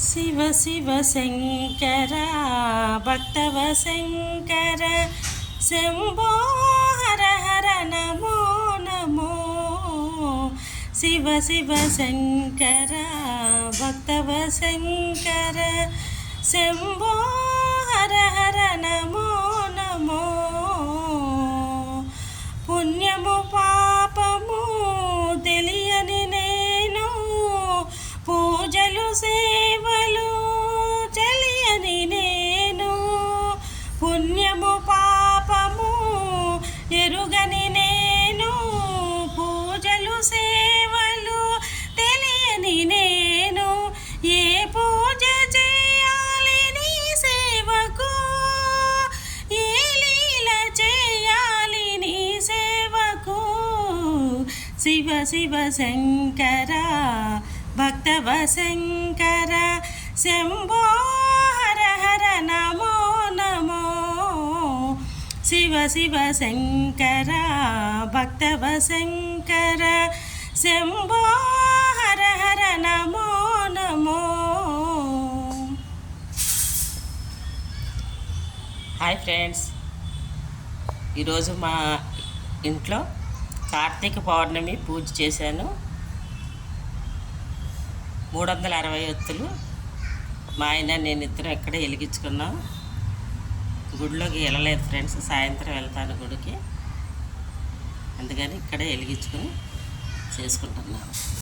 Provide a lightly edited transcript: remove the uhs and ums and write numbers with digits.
శివ శివ శంకర భక్తవ శంకర శంభో హర హర నమో నమో. శివ శివ శంకర భక్తవ శంకర శంభో హర హర నమో నమో. పుణ్యము పాపము తెలియని నేను, పూజలు సేవలు తెలియని నేను, పుణ్యము పాపము ఎరుగని నేను, పూజలు సేవలు తెలియని నేను. ఏ పూజ చేయాలి నీ సేవకు, ఏ లీల చేయాలి నీ సేవకు. శివ శివ శంకర భక్తవ శంకర శంభో హర హర నమో నమో. శివ శివ శంకర భక్తవ శంకర శంభో హర హర నమో నమో. హాయ్ ఫ్రెండ్స్, ఈరోజు మా ఇంట్లో కార్తీక పౌర్ణమి పూజ చేశాను. 360 ఒత్తులు మా ఆయన నేను ఇద్దరం ఇక్కడే వెలిగించుకున్నాం. గుడిలోకి వెళ్ళలేదు ఫ్రెండ్స్, సాయంత్రం వెళ్తాను గుడికి, అందుకని ఇక్కడే వెలిగించుకొని చేసుకుంటున్నాను.